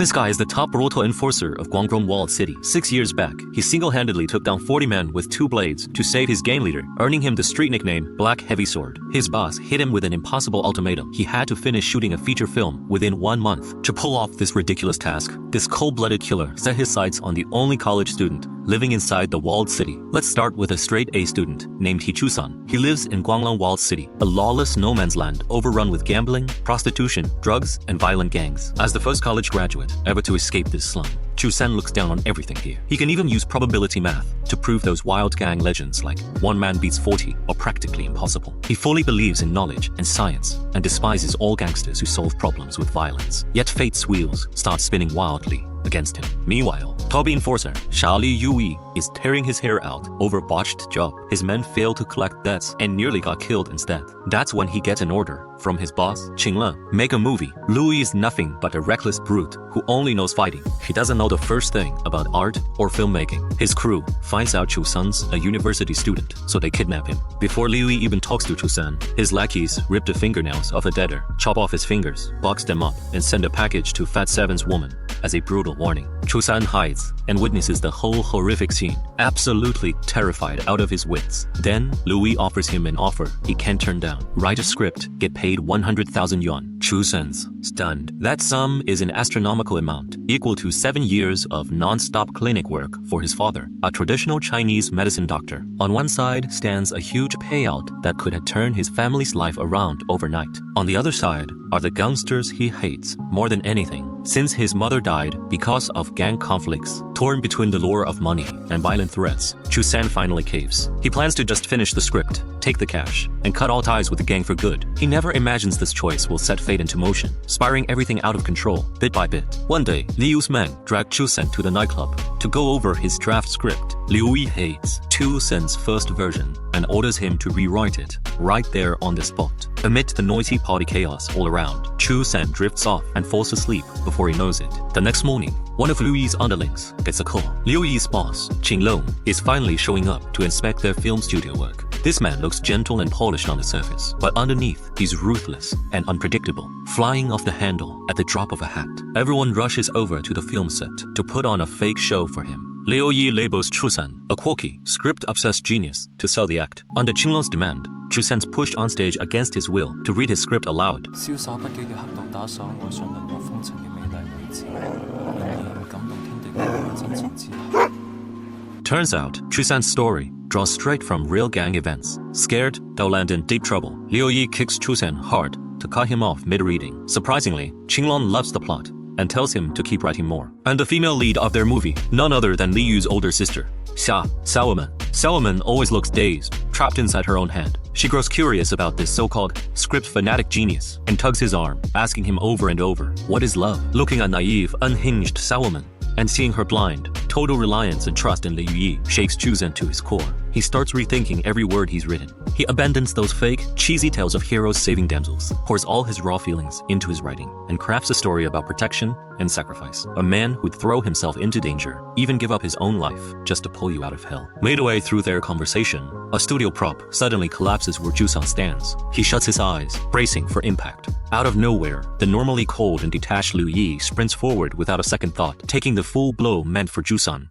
This guy is the top brutal enforcer of Guangdong Walled City. 6 years back, he single-handedly took down 40 men with 2 blades to save his gang leader, earning him the street nickname Black Heavy Sword. His boss hit him with an impossible ultimatum. He had to finish shooting a feature film within 1 month. To pull off this ridiculous task, this cold-blooded killer set his sights on the only college student living inside the walled city. Let's start with a straight-A student named He Chu-san. He lives in Guangdong Walled City, a lawless no-man's land overrun with gambling, prostitution, drugs, and violent gangs. As the first college graduate ever to escape this slum, Chu-san looks down on everything here. He can even use probability math to prove those wild gang legends like 1 man beats 40 are practically impossible. He fully believes in knowledge and science and despises all gangsters who solve problems with violence. Yet fate's wheels start spinning wildly against him. Meanwhile, top enforcer Shali Yui is tearing his hair out over a botched job. His men failed to collect debts and nearly got killed instead. That's when he gets an order from his boss, Qinglen. Make a movie. Louis is nothing but a reckless brute who only knows fighting. He doesn't know the first thing about art or filmmaking. His crew finds out Chu-san's a university student, so they kidnap him. Before Louis even talks to Chu-san, his lackeys rip the fingernails of a debtor, chop off his fingers, box them up, and send a package to Fat Seven's woman as a brutal warning. Chu-san hides and witnesses the whole horrific scene, absolutely terrified out of his wits. Then, Louis offers him an offer he can't turn down. Write a script, get paid 100,000 yuan. Chu-san's stunned. That sum is an astronomical amount, equal to 7 years of non-stop clinic work for his father, a traditional Chinese medicine doctor. On one side stands a huge payout that could have turned his family's life around overnight. On the other side are the gangsters he hates more than anything, since his mother died because of gang conflicts. Torn between the lure of money and violent threats, Chu-san finally caves. He plans to just finish the script, take the cash, and cut all ties with the gang for good. He never imagines this choice will set fate into motion, spiraling everything out of control, bit by bit. One day, Liu's men drag Chu-san to the nightclub to go over his draft script. Liu hates Chu-san's first version and orders him to rewrite it right there on the spot. Amid the noisy party chaos all around, Chu-san drifts off and falls asleep before he knows it. The next morning, one of Liu's underlings gets a call. Liu's boss, Qinglen, is finally showing up to inspect their film studio work. This man looks gentle and polished on the surface, but underneath, he's ruthless and unpredictable, flying off the handle at the drop of a hat. Everyone rushes over to the film set to put on a fake show for him. Liu Yi labels Chu-san a quirky, script-obsessed genius to sell the act. Under Qinglen's demand, Chu-san's pushed on stage against his will to read his script aloud. Turns out, Chu-san's story draws straight from real gang events. Scared they'll land in deep trouble, Liu Yi kicks Chu-san hard to cut him off mid-reading. Surprisingly, Qinglen loves the plot and tells him to keep writing more. And the female lead of their movie, none other than Liu's older sister, Xiaoman. Xiaoman always looks dazed, trapped inside her own head. She grows curious about this so-called script fanatic genius and tugs his arm, asking him over and over, what is love? Looking at naive, unhinged Xiaoman and seeing her blind, total reliance and trust in Liu Yi shakes Chu-san to his core. He starts rethinking every word he's written. He abandons those fake, cheesy tales of heroes saving damsels, pours all his raw feelings into his writing, and crafts a story about protection and sacrifice. A man who'd throw himself into danger, even give up his own life, just to pull you out of hell. Midway through their conversation, a studio prop suddenly collapses where Chu-san stands. He shuts his eyes, bracing for impact. Out of nowhere, the normally cold and detached Liu Yi sprints forward without a second thought, taking the full blow meant for Chu-san.